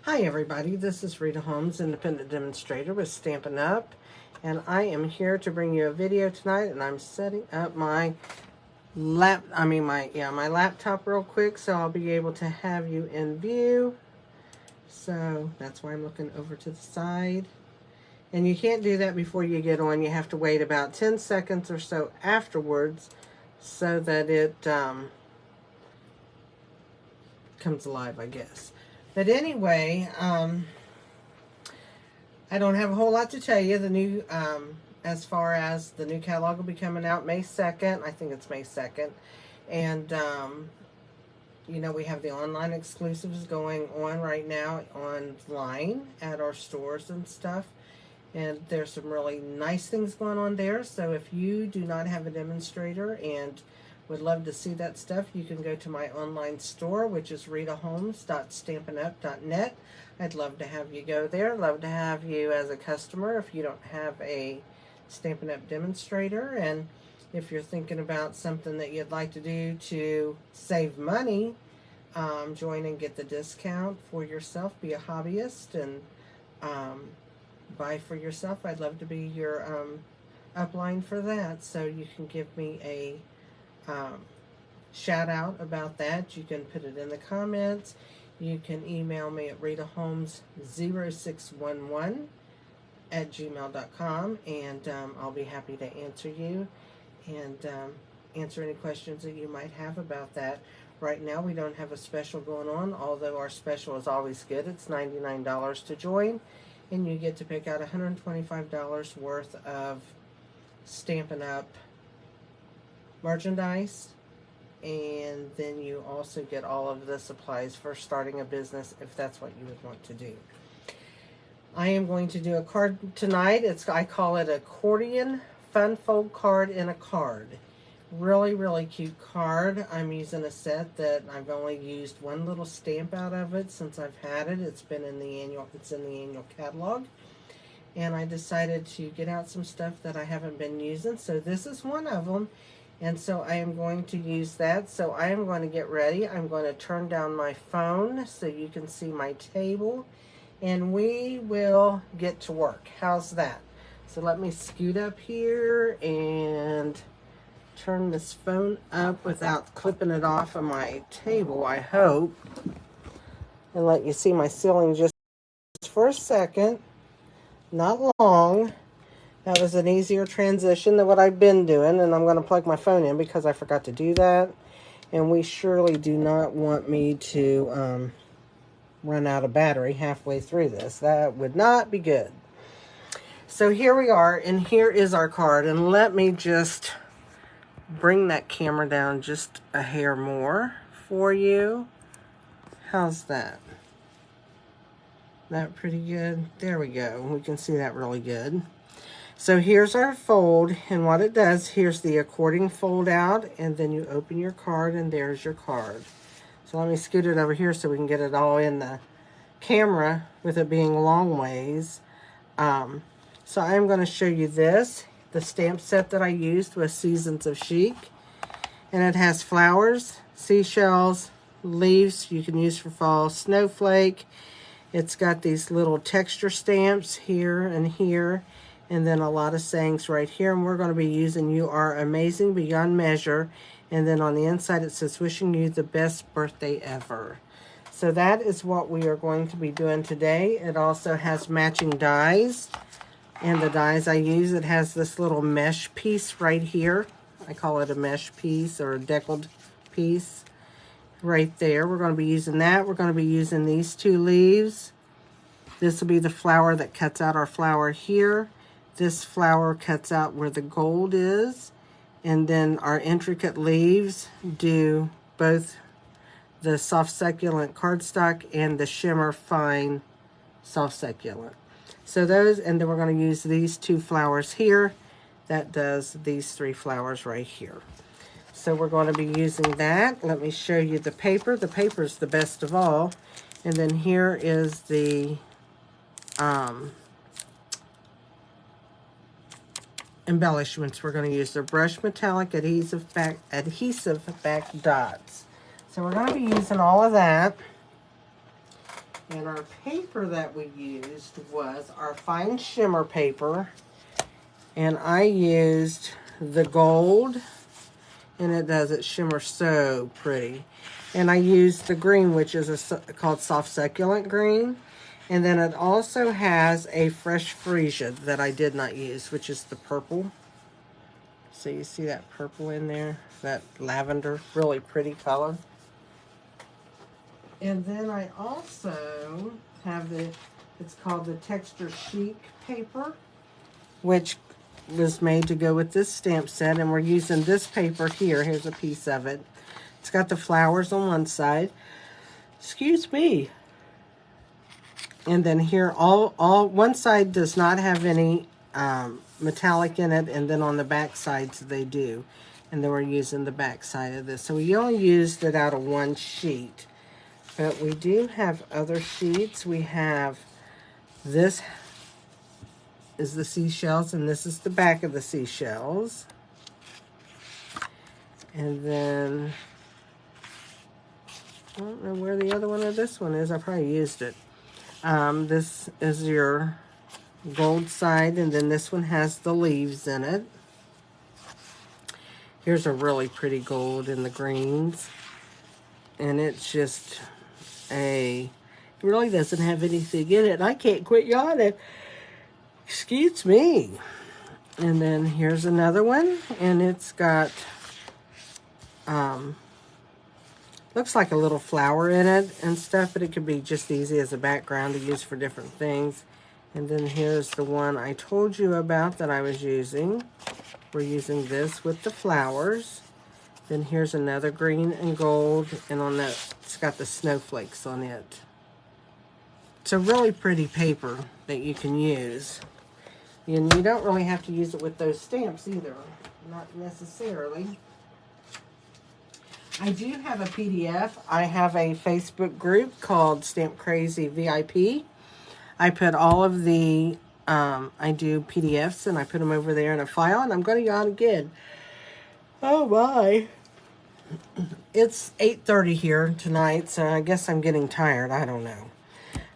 Hi everybody, this is Rita Holmes, independent demonstrator with Stampin' Up, and I am here to bring you a video tonight, and I'm setting up my my laptop real quick so I'll be able to have you in view. So that's why I'm looking over to the side. And you can't do that before you get on. You have to wait about 10 seconds or so afterwards so that it comes alive, I guess. But anyway, I don't have a whole lot to tell you. The new, as far as the new catalog will be coming out May 2nd. I think it's May 2nd. And, you know, we have the online exclusives going on right now online at our stores and stuff. And there's some really nice things going on there. So if you do not have a demonstrator and would love to see that stuff, you can go to my online store, which is ritaholmes.stampinup.net. I'd love to have you go there. Love to have you as a customer if you don't have a Stampin' Up demonstrator. And if you're thinking about something that you'd like to do to save money, join and get the discount for yourself. Be a hobbyist and buy for yourself. I'd love to be your upline for that. So you can give me a shout out about that. You can put it in the comments. You can email me at ritaholmes0611@gmail.com, and I'll be happy to answer you and answer any questions that you might have about that. Right now we don't have a special going on, although our special is always good. It's $99 to join, and you get to pick out $125 worth of Stampin' Up merchandise, and then you also get all of the supplies for starting a business if that's what you would want to do. I am going to do a card tonight. I call it Accordion Fun Fold Card in a Card. Really cute card. I'm using a set that I've only used one little stamp out of it since I've had it. It's in the annual catalog. And I decided to get out some stuff that I haven't been using. So this is one of them. And so I am going to use that. So I am going to get ready. I'm going to turn down my phone so you can see my table. And we will get to work. How's that? So let me scoot up here and turn this phone up without clipping it off of my table, I hope. And let you see my ceiling just for a second. Not long. That was an easier transition than what I've been doing, and I'm going to plug my phone in because I forgot to do that. And we surely do not want me to run out of battery halfway through this. That would not be good. So here we are, and here is our card. And let me just bring that camera down just a hair more for you. How's that? That pretty good? There we go. We can see that really good. So here's our fold, and what it does, here's the accordion fold out, and then you open your card, and there's your card. So let me scoot it over here so we can get it all in the camera with it being long ways. So I'm going to show you this. The stamp set that I used was Seasons of Chic, and it has flowers, seashells, leaves you can use for fall, snowflake. It's got these little texture stamps here and here, and then a lot of sayings right here. And we're going to be using "You Are Amazing Beyond Measure." And then on the inside it says, "Wishing you the best birthday ever." So that is what we are going to be doing today. It also has matching dies. And the dies I use, it has this little mesh piece right here. I call it a mesh piece or a deckled piece right there. We're going to be using that. We're going to be using these two leaves. This will be the flower that cuts out our flower here. This flower cuts out where the gold is. And then our intricate leaves do both the soft succulent cardstock and the shimmer fine soft succulent. So those, and then we're going to use these two flowers here. That does these three flowers right here. So we're going to be using that. Let me show you the paper. The paper is the best of all. And then here is the embellishments we're going to use. They're brushed metallic adhesive back dots. So we're going to be using all of that. And our paper that we used was our fine shimmer paper. And I used the gold, and it shimmers so pretty. And I used the green, which is called soft succulent green. And then it also has a fresh freesia that I did not use, which is the purple. So you see that purple in there, that lavender, really pretty color. And then I also have it's called the Texture Chic paper, which was made to go with this stamp set. And we're using this paper here. Here's a piece of it. It's got the flowers on one side. Excuse me. And then here, all one side does not have any metallic in it, and then on the back sides they do. And then we're using the back side of this. So we only used it out of one sheet. But we do have other sheets. We have this is the seashells, and this is the back of the seashells. And then, I don't know where the other one of this one is. I probably used it. This is your gold side, and then this one has the leaves in it. Here's a really pretty gold in the greens. And it's just it really doesn't have anything in it. I can't quit yawning. Excuse me. And then here's another one, and it's got looks like a little flower in it and stuff, but it could be just easy as a background to use for different things. And then here's the one I told you about that I was using. We're using this with the flowers. Then here's another green and gold, and on that, it's got the snowflakes on it. It's a really pretty paper that you can use. And you don't really have to use it with those stamps either, not necessarily. I do have a PDF. I have a Facebook group called Stamp Crazy VIP. I put all of the, I do PDFs, and I put them over there in a file, and I'm going to yawn again. Oh my. It's 8:30 here tonight, so I guess I'm getting tired. I don't know.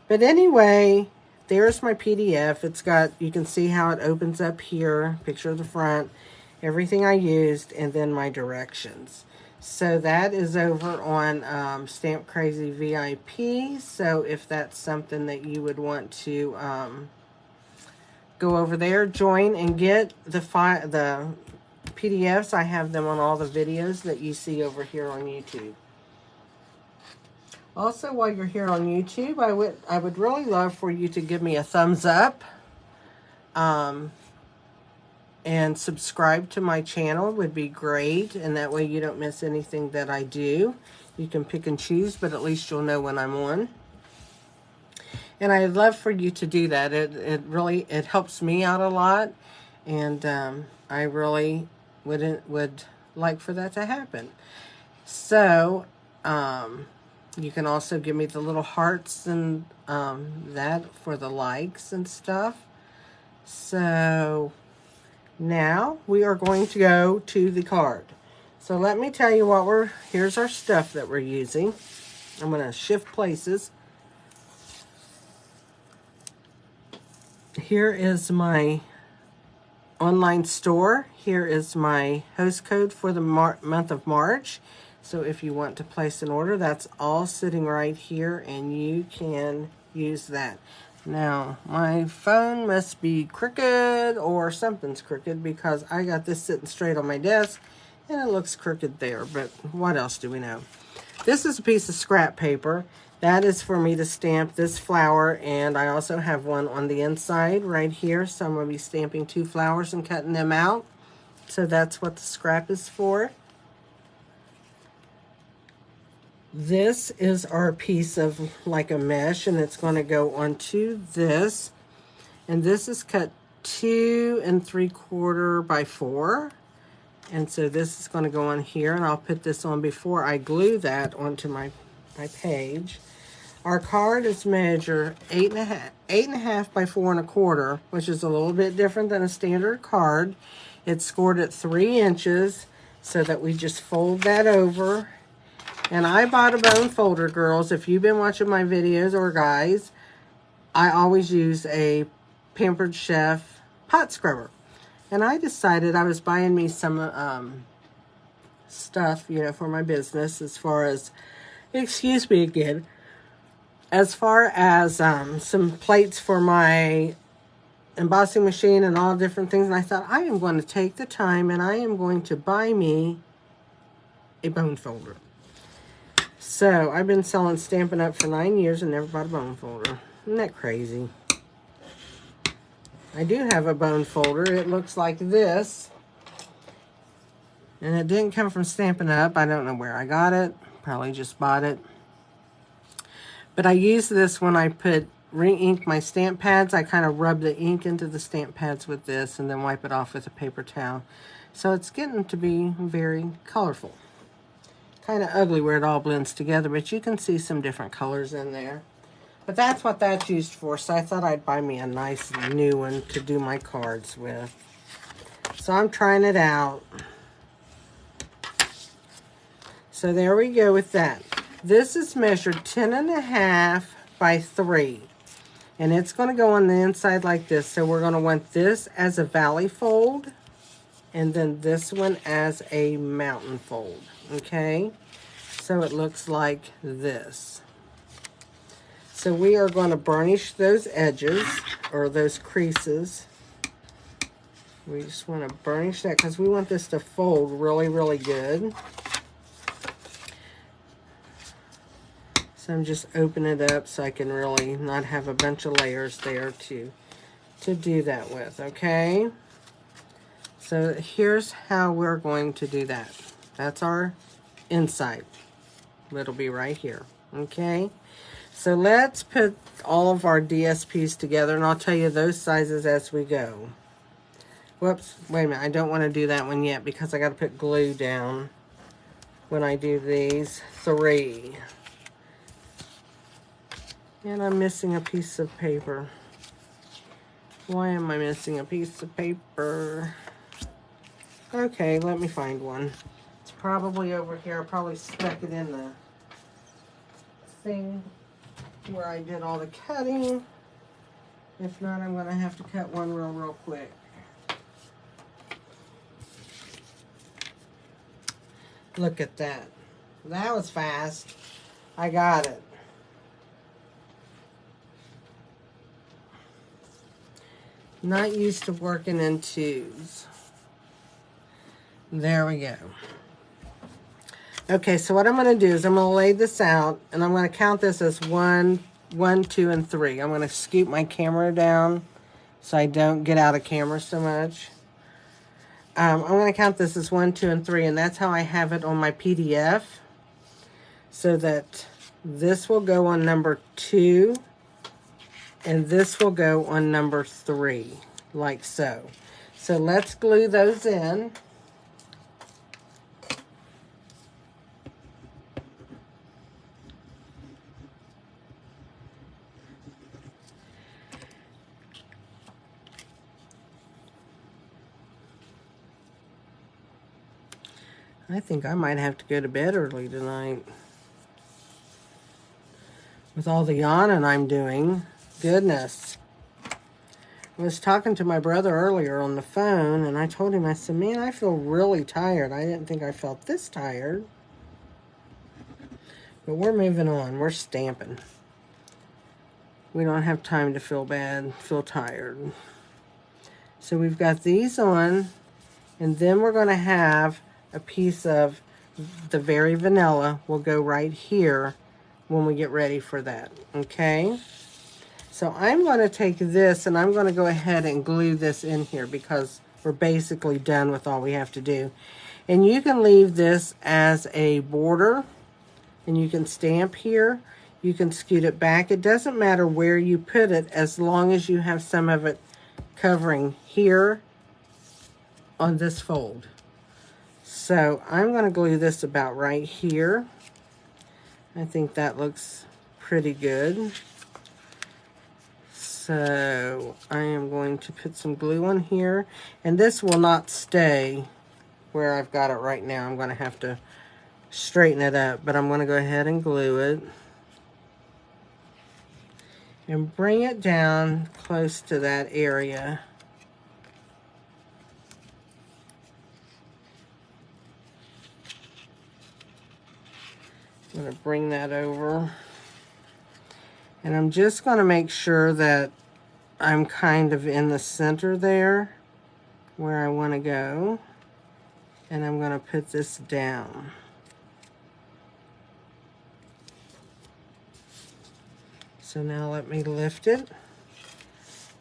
But anyway, there's my PDF. It's got, you can see how it opens up here, picture of the front, everything I used, and then my directions. So that is over on Stamp Crazy VIP. So if that's something that you would want to go over there, join and get the PDFs. I have them on all the videos that you see over here on YouTube. Also, while you're here on YouTube, I would really love for you to give me a thumbs up and subscribe to my channel would be great, and that way you don't miss anything that I do. You can pick and choose, but at least you'll know when I'm on. And I'd love for you to do that. It really helps me out a lot, and I really would like for that to happen. So you can also give me the little hearts and that for the likes and stuff. So now we are going to go to the card. So let me tell you what here's our stuff that we're using. I'm going to shift places. Here is my online store. Here is my host code for the month of March. So if you want to place an order, that's all sitting right here, and you can use that. Now, my phone must be crooked, or something's crooked, because I got this sitting straight on my desk, and it looks crooked there, but what else do we know? This is a piece of scrap paper. That is for me to stamp this flower, and I also have one on the inside right here, so I'm going to be stamping 2 flowers and cutting them out. So that's what the scrap is for. This is our piece of like a mesh, and it's going to go onto this. And this is cut 2 3/4 by 4. And so this is going to go on here, and I'll put this on before I glue that onto my page. Our card is measured 8.5 by 4 1/4, which is a little bit different than a standard card. It's scored at 3 inches, so that we just fold that over. And I bought a bone folder, girls. If you've been watching my videos, or guys, I always use a Pampered Chef pot scrubber. And I decided I was buying me some stuff, you know, for my business, as far as, excuse me again, as far as some plates for my embossing machine and all different things. And I thought, I am going to take the time and I am going to buy me a bone folder. So I've been selling Stampin' Up! For 9 years and never bought a bone folder. Isn't that crazy? I do have a bone folder. It looks like this. And it didn't come from Stampin' Up! I don't know where I got it. Probably just bought it. But I use this when I re-ink my stamp pads. I kind of rub the ink into the stamp pads with this and then wipe it off with a paper towel. So it's getting to be very colorful. Kind of ugly where it all blends together, but you can see some different colors in there. But that's what that's used for, so I thought I'd buy me a nice new one to do my cards with. So I'm trying it out. So there we go with that. This is measured 10.5 by 3. And it's going to go on the inside like this. So we're going to want this as a valley fold. And then this one as a mountain fold. Okay? So it looks like this. So we are going to burnish those edges, or those creases. We just want to burnish that because we want this to fold really, really good. So I'm just opening it up so I can really not have a bunch of layers there to do that with, okay? So here's how we're going to do that. That's our inside. It'll be right here, okay? So let's put all of our DSPs together, and I'll tell you those sizes as we go. Whoops, wait a minute, I don't want to do that one yet because I got to put glue down when I do these 3. And I'm missing a piece of paper. Why am I missing a piece of paper? Okay, let me find one. It's probably over here. I probably stuck it in the thing where I did all the cutting. If not, I'm going to have to cut one real quick. Look at that. That was fast. I got it. Not used to working in 2s. There we go. Okay, so what I'm going to do is I'm going to lay this out, and I'm going to count this as 1, 2, and 3. I'm going to scoot my camera down so I don't get out of camera so much. I'm going to count this as 1, 2, and 3, and that's how I have it on my PDF. So that this will go on number 2, and this will go on number 3, like so. So let's glue those in. I think I might have to go to bed early tonight. With all the yawning I'm doing. Goodness. I was talking to my brother earlier on the phone, and I told him, I said, man, I feel really tired. I didn't think I felt this tired. But we're moving on. We're stamping. We don't have time to feel bad, feel tired. So we've got these on, and then we're going to have a piece of the very vanilla will go right here when we get ready for that, okay? So I'm going to take this and I'm going to go ahead and glue this in here because we're basically done with all we have to do. And you can leave this as a border, and you can stamp here. You can scoot it back. It doesn't matter where you put it as long as you have some of it covering here on this fold. So I'm going to glue this about right here. I think that looks pretty good. So I am going to put some glue on here, and this will not stay where I've got it right now. I'm going to have to straighten it up, but I'm going to go ahead and glue it. And bring it down close to that area. I'm going to bring that over. And I'm just going to make sure that I'm kind of in the center there where I want to go. And I'm going to put this down. So now let me lift it.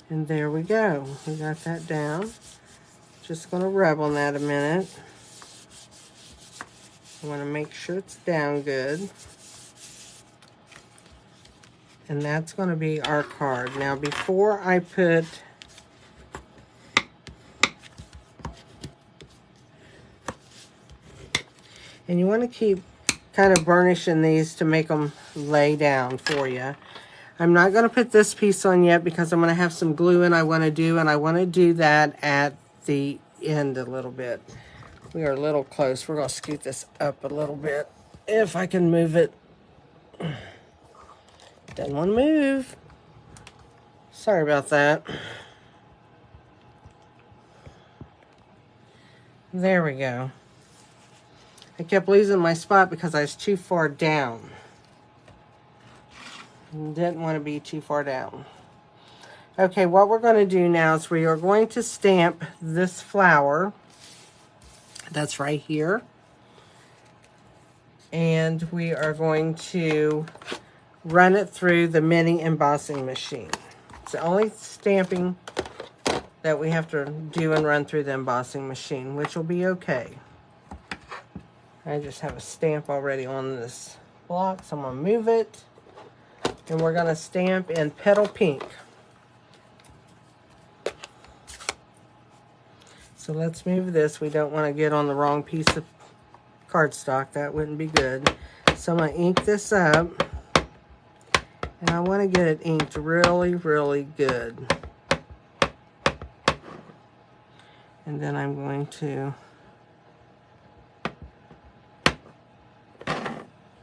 And there we go. We got that down. Just going to rub on that a minute. I want to make sure it's down good. And that's going to be our card. Now before I put and you want to keep kind of burnishing these to make them lay down for you. I'm not going to put this piece on yet because I'm going to have some gluing I want to do, and I want to do that at the end a little bit. We are a little close. We're going to scoot this up a little bit if I can move it. Doesn't want to move. Sorry about that. There we go. I kept losing my spot because I was too far down. Didn't want to be too far down. Okay, what we're going to do now is we are going to stamp this flower. That's right here. And we are going to run it through the mini embossing machine. It's the only stamping that we have to do and run through the embossing machine, which will be okay. I just have a stamp already on this block, so I'm going to move it. And we're going to stamp in Petal Pink. So let's move this. We don't want to get on the wrong piece of cardstock. That wouldn't be good. So I'm going to ink this up. And I want to get it inked really, really good. And then I'm going to...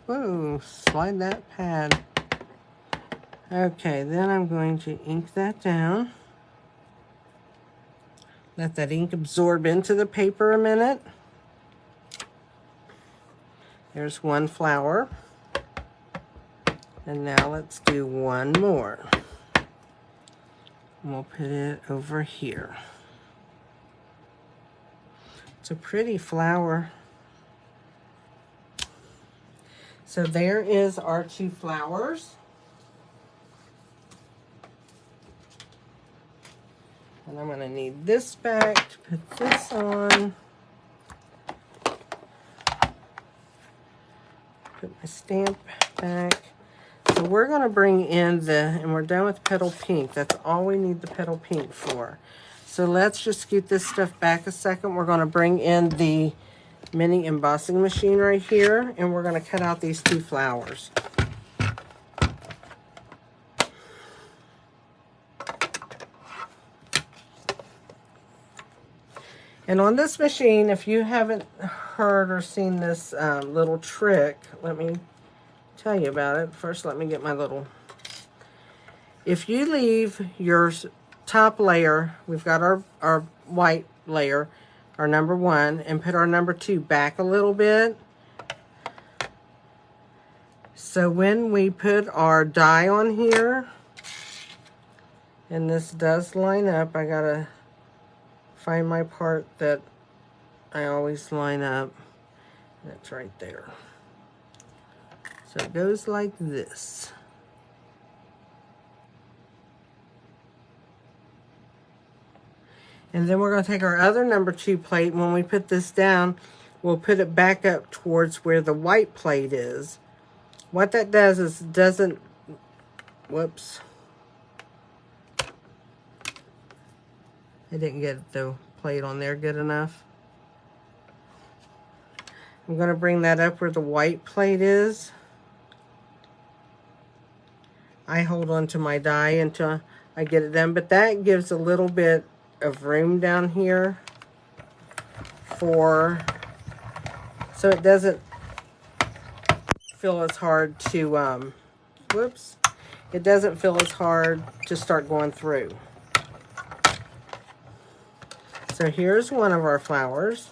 Whoa, slide that pad. Okay, then I'm going to ink that down. Let that ink absorb into the paper a minute. There's one flower. And now let's do one more. And we'll put it over here. It's a pretty flower. So there is our two flowers. And I'm going to need this back to put this on. Put my stamp back. So we're going to bring in and we're done with Petal Pink. That's all we need the Petal Pink for. So let's just scoot this stuff back a second. We're going to bring in the mini embossing machine right here, and we're going to cut out these two flowers. And on this machine, if you haven't heard or seen this little trick, let me tell you about it. First, let me get my little... If you leave your top layer, we've got our white layer, our number 1, and put our number 2 back a little bit. So when we put our die on here, and this does line up, I gotta find my part that I always line up. That's right there. So it goes like this. And then we're going to take our other number 2 plate, and when we put this down, we'll put it back up towards where the white plate is. What that does is it doesn't, whoops. I didn't get the plate on there good enough. I'm going to bring that up where the white plate is. I hold on to my die until I get it done, but that gives a little bit of room down here so it doesn't feel as hard to, whoops, it doesn't feel as hard to start going through. So here's one of our flowers.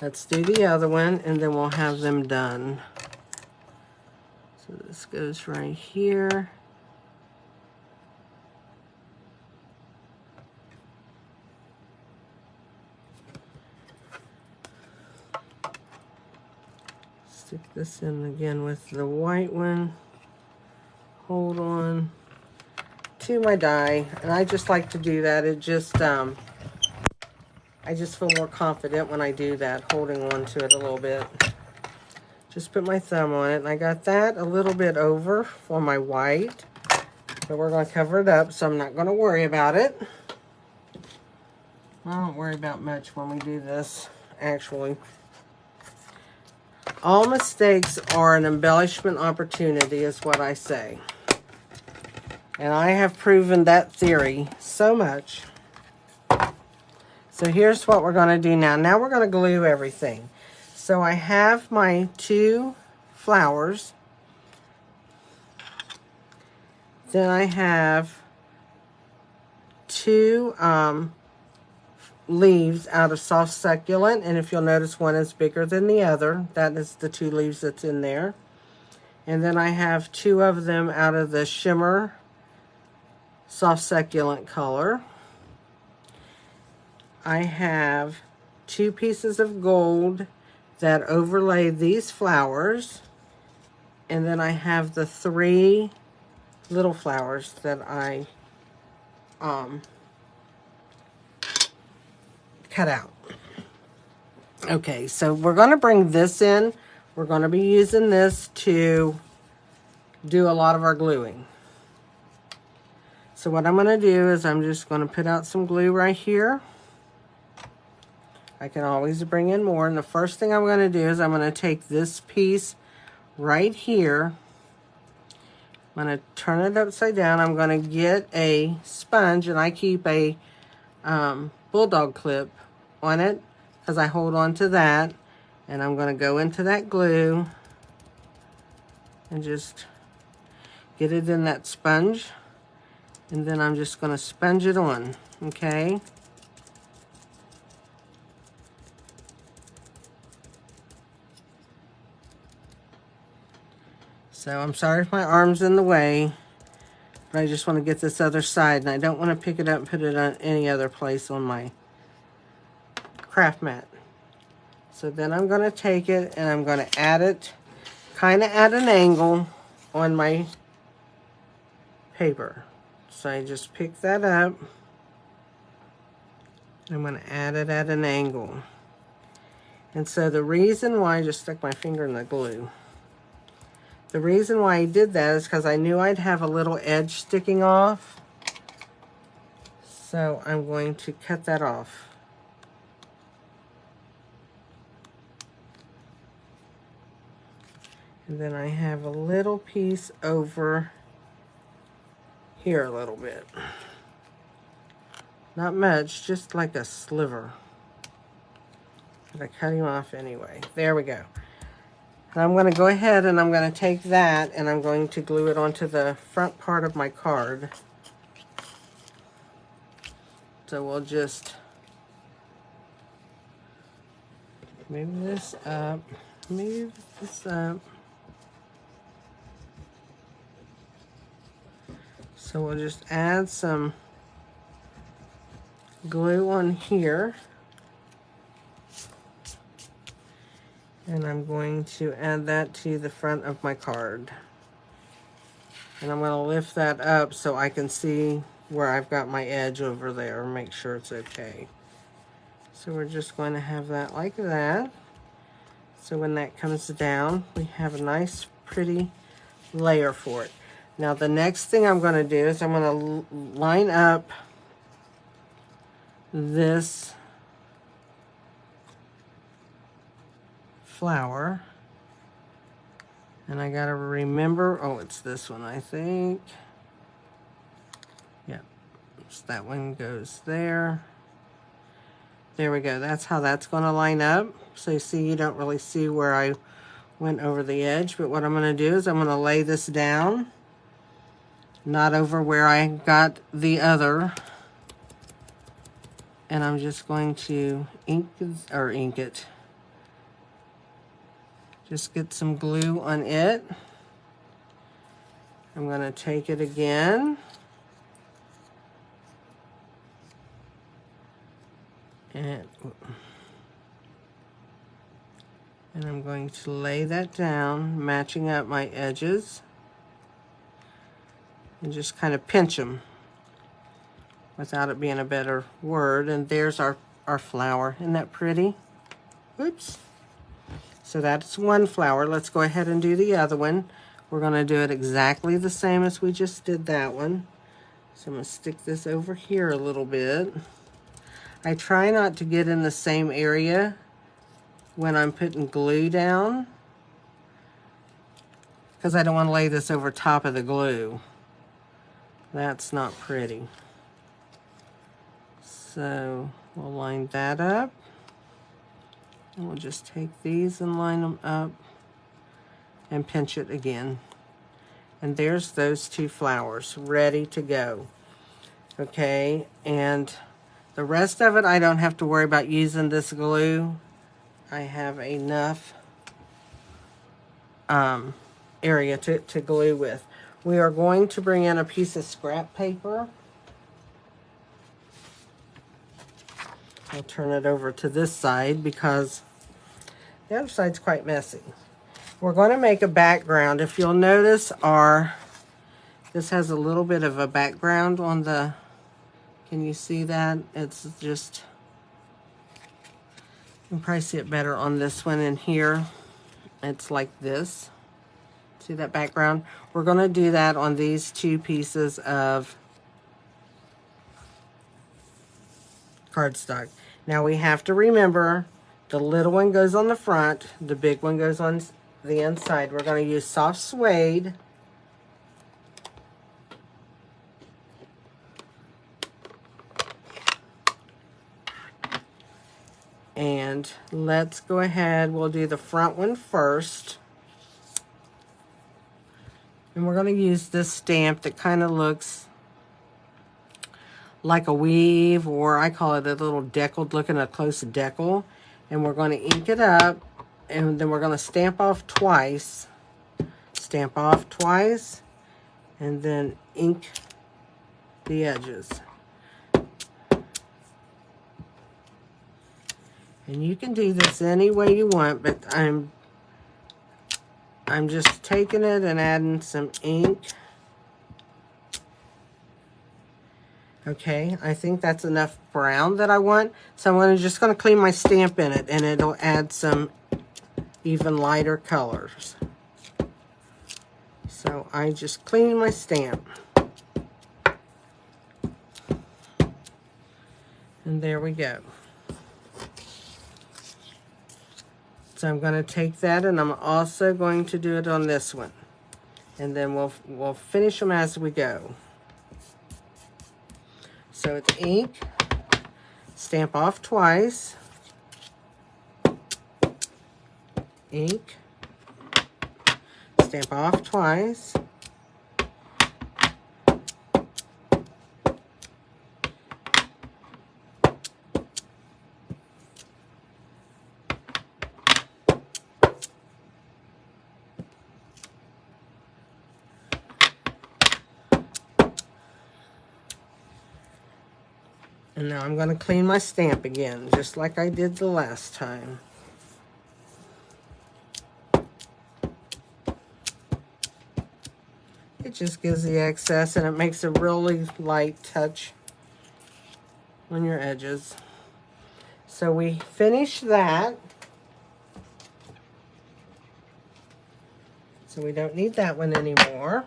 Let's do the other one, and then we'll have them done. So this goes right here. Stick this in again with the white one. Hold on to my die, and I just like to do that. It just, I just feel more confident when I do that, holding on to it a little bit. Just put my thumb on it, and I got that a little bit over for my white, but we're going to cover it up, so I'm not going to worry about it. I don't worry about much when we do this, actually. All mistakes are an embellishment opportunity, is what I say. And I have proven that theory so much. So here's what we're going to do now. Now we're going to glue everything. So I have my 2 flowers. Then I have 2 leaves out of soft succulent. And if you'll notice, one is bigger than the other. That is the 2 leaves that's in there. And then I have 2 of them out of the shimmer soft succulent color. I have 2 pieces of gold that overlay these flowers, and then I have the 3 little flowers that I cut out. Okay, so we're going to bring this in. We're going to be using this to do a lot of our gluing. So what I'm going to do is I'm just going to put out some glue right here. I can always bring in more. And the first thing I'm going to do is I'm going to take this piece right here. I'm going to turn it upside down. I'm going to get a sponge, and I keep a bulldog clip on it because I hold on to that. And I'm going to go into that glue and just get it in that sponge. And then I'm just going to sponge it on, okay? So I'm sorry if my arm's in the way, but I just want to get this other side, and I don't want to pick it up and put it on any other place on my craft mat. So then I'm going to take it and I'm going to add it kind of at an angle on my paper. So I just pick that up. I'm going to add it at an angle. And so the reason why I just stuck my finger in the glue. The reason why I did that is because I knew I'd have a little edge sticking off. So I'm going to cut that off. And then I have a little piece over here a little bit. Not much, just like a sliver. But I cut him off anyway. There we go. And I'm going to go ahead and I'm going to take that and I'm going to glue it onto the front part of my card. So we'll just move this up, move this up. So we'll just add some glue on here. And I'm going to add that to the front of my card. And I'm going to lift that up so I can see where I've got my edge over there and make sure it's okay. So we're just going to have that like that. So when that comes down, we have a nice pretty layer for it. Now the next thing I'm going to do is I'm going to line up this flower. And I got to remember, oh, it's this one, I think. Yep, so that one goes there. There we go. That's how that's going to line up. So you see, you don't really see where I went over the edge, but what I'm going to do is I'm going to lay this down, not over where I got the other, and I'm just going to ink it. Just get some glue on it. I'm going to take it again. And I'm going to lay that down, matching up my edges. And just kind of pinch them without it being a better word. And there's our flower. Isn't that pretty? Oops. So that's one flower. Let's go ahead and do the other one. We're going to do it exactly the same as we just did that one. So I'm going to stick this over here a little bit. I try not to get in the same area when I'm putting glue down, because I don't want to lay this over top of the glue. That's not pretty. So we'll line that up. And we'll just take these and line them up and pinch it again. And there's those two flowers ready to go. Okay, and the rest of it I don't have to worry about using this glue. I have enough area to glue with. We are going to bring in a piece of scrap paper. I'll turn it over to this side because the other side's quite messy. We're going to make a background. If you'll notice, this has a little bit of a background on the, can you see that? It's just, you can probably see it better on this one in here. It's like this. See that background? We're going to do that on these two pieces of cardstock. Now we have to remember, the little one goes on the front, the big one goes on the inside. We're going to use soft suede. And let's go ahead, we'll do the front one first. And we're going to use this stamp that kind of looks like a weave, or I call it a little deckled, looking a close decal. And we're going to ink it up, and then we're going to stamp off twice. Stamp off twice, and then ink the edges. And you can do this any way you want, but I'm just taking it and adding some ink. Okay, I think that's enough brown that I want. So I'm just going to clean my stamp in it, and it'll add some even lighter colors. So I just clean my stamp. And there we go. So I'm going to take that, and I'm also going to do it on this one. And then we'll finish them as we go. So it's ink, stamp off twice, ink, stamp off twice, and now I'm going to clean my stamp again, just like I did the last time. It just gives the excess, and it makes a really light touch on your edges. So we finish that. So we don't need that one anymore.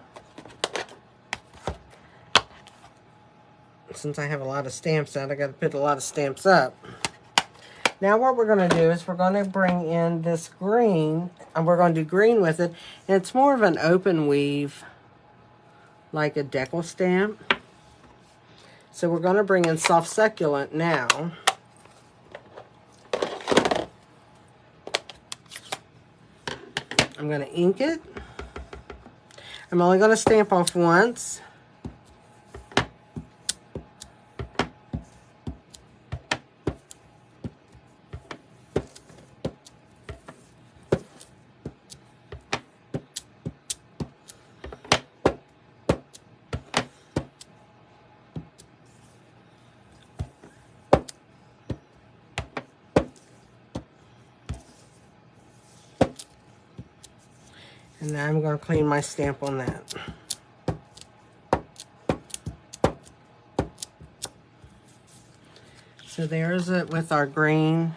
Since I have a lot of stamps out, I got to put a lot of stamps up. Now what we're going to do is we're going to bring in this green, and we're going to do green with it. And it's more of an open weave, like a decal stamp. So we're going to bring in soft succulent now. I'm going to ink it. I'm only going to stamp off once. And now I'm going to clean my stamp on that. So there's it with our green.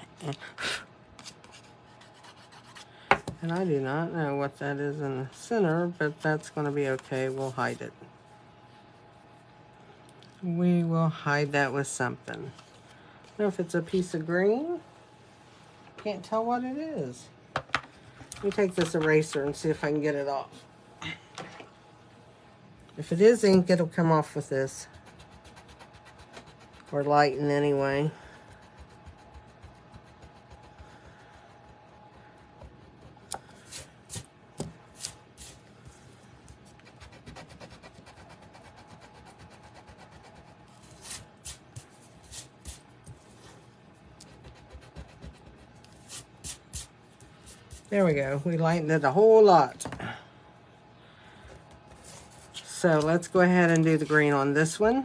And I do not know what that is in the center, but that's going to be okay. We'll hide it. We will hide that with something. I don't know if it's a piece of green. Can't tell what it is. Let me take this eraser and see if I can get it off. If it is ink, it'll come off with this. Or lighten anyway. There we go. We lightened it a whole lot. So let's go ahead and do the green on this one.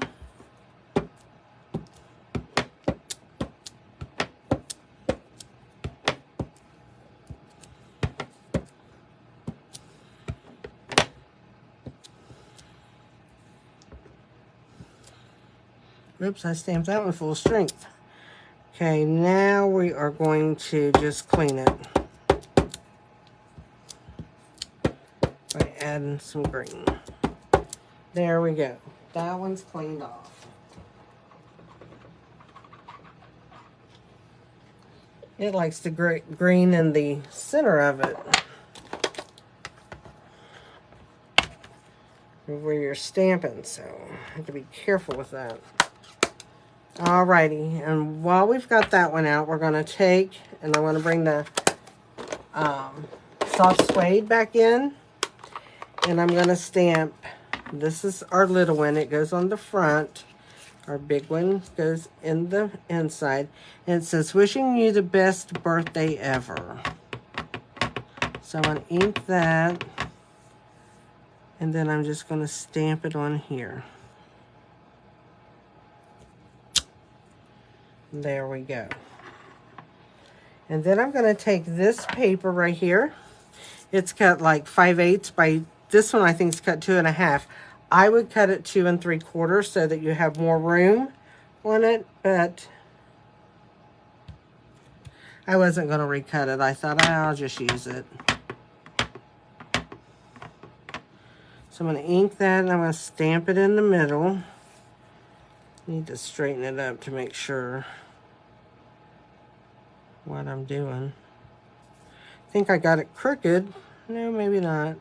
Oops, I stamped that one full strength. Okay, now we are going to just clean it by adding some green. There we go. That one's cleaned off. It likes the green in the center of it, where you're stamping, so you have to be careful with that. Alrighty, and while we've got that one out, we're going to take, and I want to bring the soft suede back in, and I'm going to stamp. This is our little one. It goes on the front. Our big one goes in the inside. And it says, wishing you the best birthday ever. So I'm going to ink that. And then I'm just going to stamp it on here. There we go. And then I'm going to take this paper right here. It's cut like 5/8 by, this one I think is cut 2.5. I would cut it 2 3/4 so that you have more room on it, but I wasn't going to recut it. I thought I'll just use it. So I'm going to ink that and I'm going to stamp it in the middle. Need to straighten it up to make sure what I'm doing. I think I got it crooked. No, maybe not.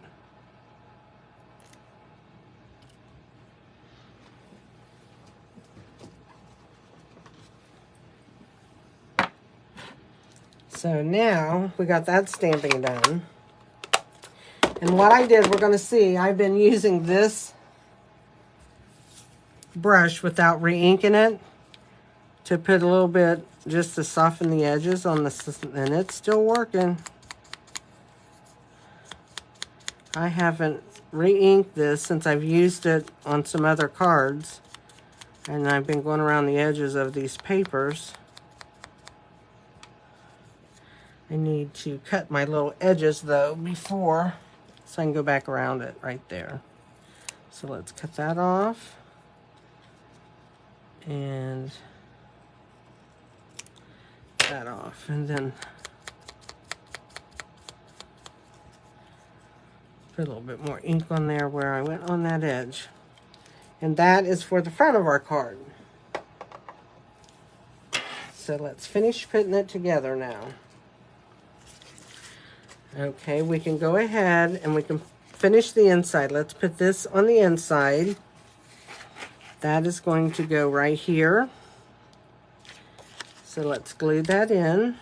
So now we got that stamping done. And what I did, we're going to see, I've been using this brush without re-inking it to put a little bit just to soften the edges on this, and it's still working. I haven't re-inked this since I've used it on some other cards, and I've been going around the edges of these papers. I need to cut my little edges though before, so I can go back around it right there. So let's cut that off. And that off. And then put a little bit more ink on there where I went on that edge. And that is for the front of our card. So let's finish putting it together now. Okay, we can go ahead and we can finish the inside. Let's put this on the inside. That is going to go right here. So let's glue that in.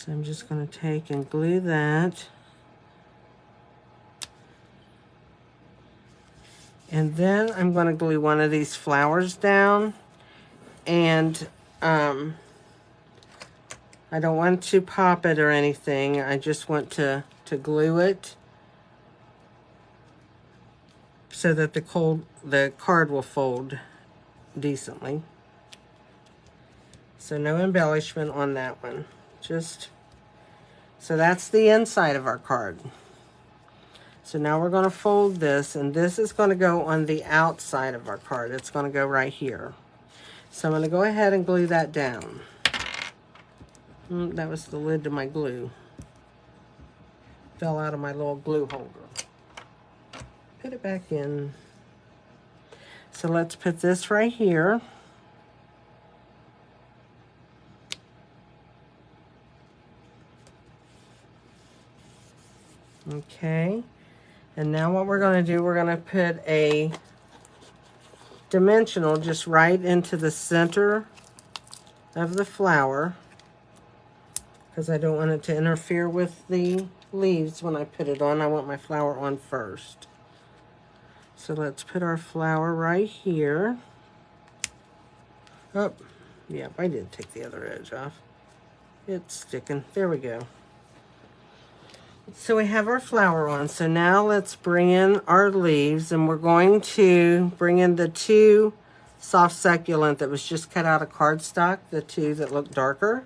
So I'm just going to take and glue that. And then I'm going to glue one of these flowers down. And I don't want to pop it or anything. I just want to glue it so that the card will fold decently. So no embellishment on that one. So that's the inside of our card. So now we're going to fold this, and this is going to go on the outside of our card. It's going to go right here. So I'm going to go ahead and glue that down. That was the lid to my glue. Fell out of my little glue holder. Put it back in. So let's put this right here. Okay. And now what we're going to do, we're going to put a dimensional just right into the center of the flower, because I don't want it to interfere with the leaves when I put it on. I want my flower on first. So let's put our flower right here. Oh, yep, I did take the other edge off. It's sticking. There we go. So we have our flower on. So now let's bring in our leaves, and we're going to bring in the two soft succulent that was just cut out of cardstock, the two that look darker.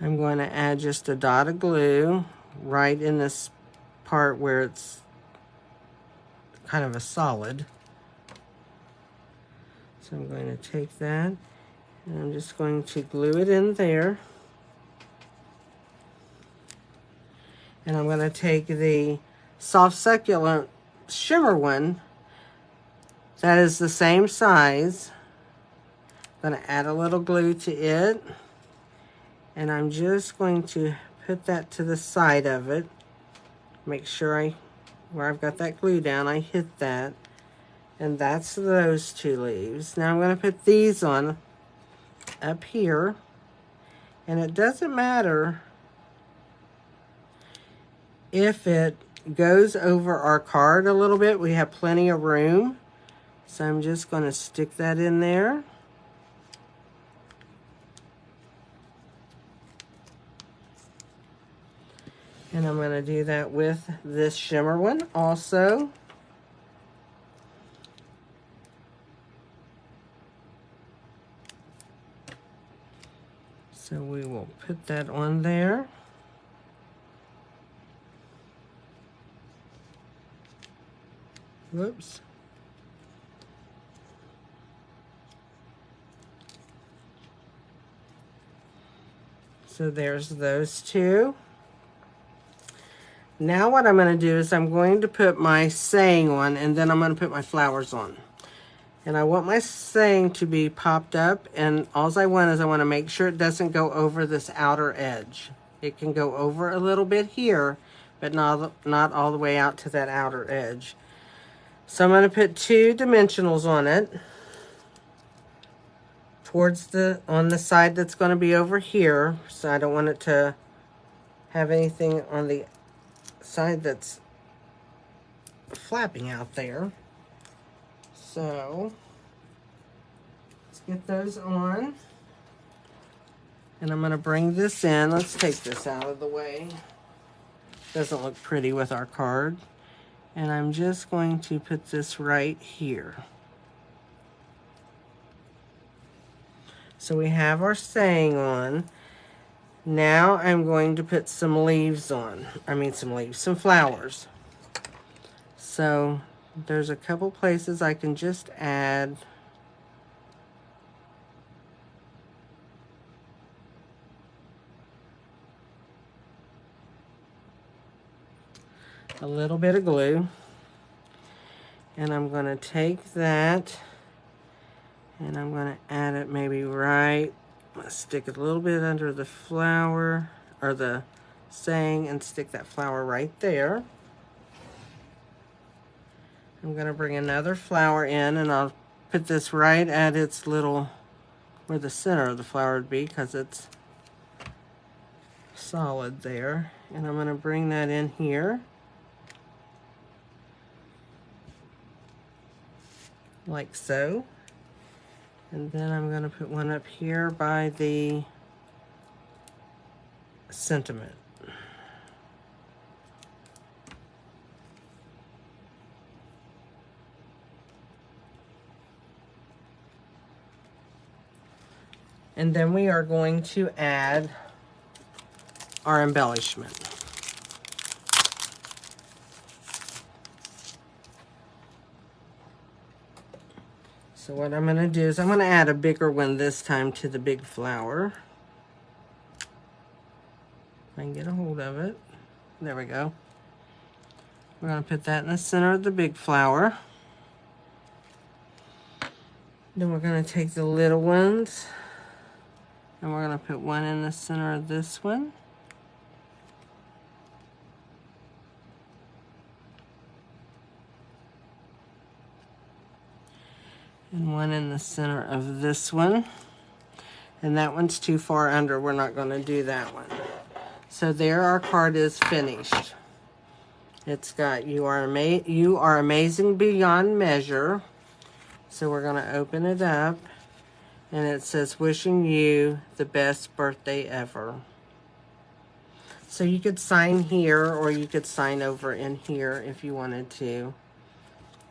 I'm going to add just a dot of glue right in this part where it's kind of a solid. So I'm going to take that, and I'm just going to glue it in there. And I'm going to take the soft succulent shimmer one that is the same size. I'm going to add a little glue to it. And I'm just going to put that to the side of it. Make sure where I've got that glue down, I hit that. And that's those two leaves. Now I'm going to put these on up here. And it doesn't matter if it goes over our card a little bit. We have plenty of room. So I'm just going to stick that in there. And I'm going to do that with this shimmer one also. So we will put that on there. Whoops. So there's those two. Now what I'm going to do is I'm going to put my saying on, and then I'm going to put my flowers on. And I want my saying to be popped up, and all I want is I want to make sure it doesn't go over this outer edge. It can go over a little bit here, but not all the way out to that outer edge. So I'm going to put two dimensionals on it on the side that's going to be over here. So I don't want it to have anything on the side that's flapping out there. So let's get those on. And I'm going to bring this in. Let's take this out of the way. Doesn't look pretty with our card. And I'm just going to put this right here. So we have our saying on. Now I'm going to put some leaves on. Some flowers. So there's a couple places I can just add a little bit of glue. And I'm going to take that and I'm going to add it maybe right. I'm going to stick it a little bit under the flower or the saying and stick that flower right there. I'm going to bring another flower in, and I'll put this right at its little, where the center of the flower would be, because it's solid there. And I'm going to bring that in here. Like so. And then I'm going to put one up here by the sentiment. And then we are going to add our embellishment. So what I'm going to do is I'm going to add a bigger one this time to the big flower. If I can get a hold of it. There we go. We're going to put that in the center of the big flower. Then we're going to take the little ones and we're going to put one in the center of this one. And one in the center of this one. And that one's too far under. We're not going to do that one. So there, our card is finished. It's got you are amazing beyond measure. So we're going to open it up. And it says, wishing you the best birthday ever. So you could sign here or you could sign over in here if you wanted to.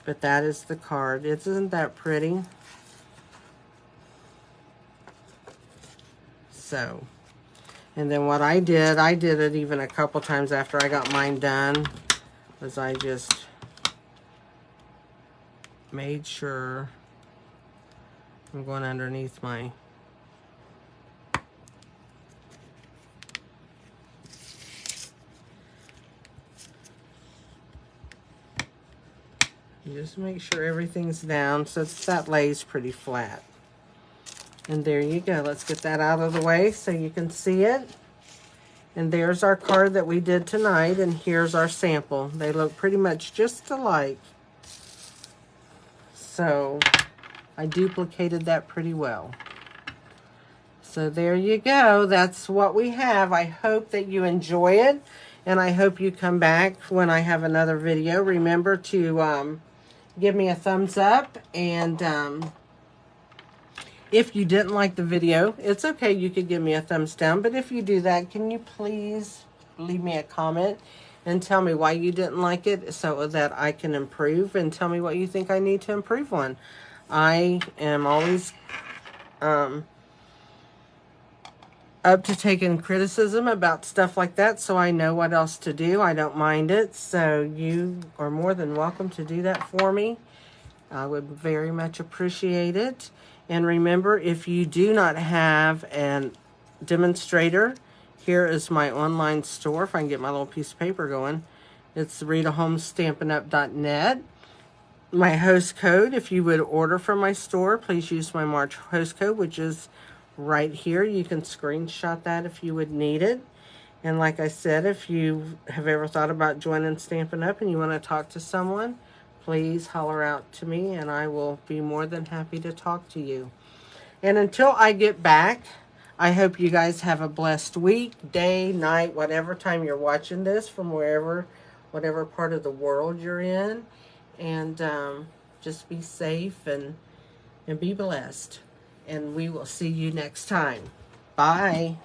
But that is the card. Isn't that pretty? So, and then what I did it even a couple times after I got mine done, was I just made sure I'm going underneath my just make sure everything's down so that lays pretty flat. And there you go. Let's get that out of the way so you can see it. And there's our card that we did tonight, and here's our sample. They look pretty much just alike. So I duplicated that pretty well. So there you go. That's what we have. I hope that you enjoy it, and I hope you come back when I have another video. Remember to give me a thumbs up, and if you didn't like the video, it's okay. You could give me a thumbs down, but if you do that, can you please leave me a comment and tell me why you didn't like it so that I can improve, and tell me what you think I need to improve on. I am always up to taking criticism about stuff like that, so I know what else to do. I don't mind it, so you are more than welcome to do that for me. I would very much appreciate it. And remember, if you do not have a demonstrator, here is my online store. If I can get my little piece of paper going, it's Rita Holmes StampinUp.net. My host code, if you would order from my store, please use my March host code, which is right here. You can screenshot that if you would need it. And like I said, if you have ever thought about joining Stampin' Up and you want to talk to someone, please holler out to me and I will be more than happy to talk to you. And until I get back, I hope you guys have a blessed week, day, night, whatever time you're watching this, from whatever part of the world you're in. And just be safe and be blessed. And we will see you next time. Bye.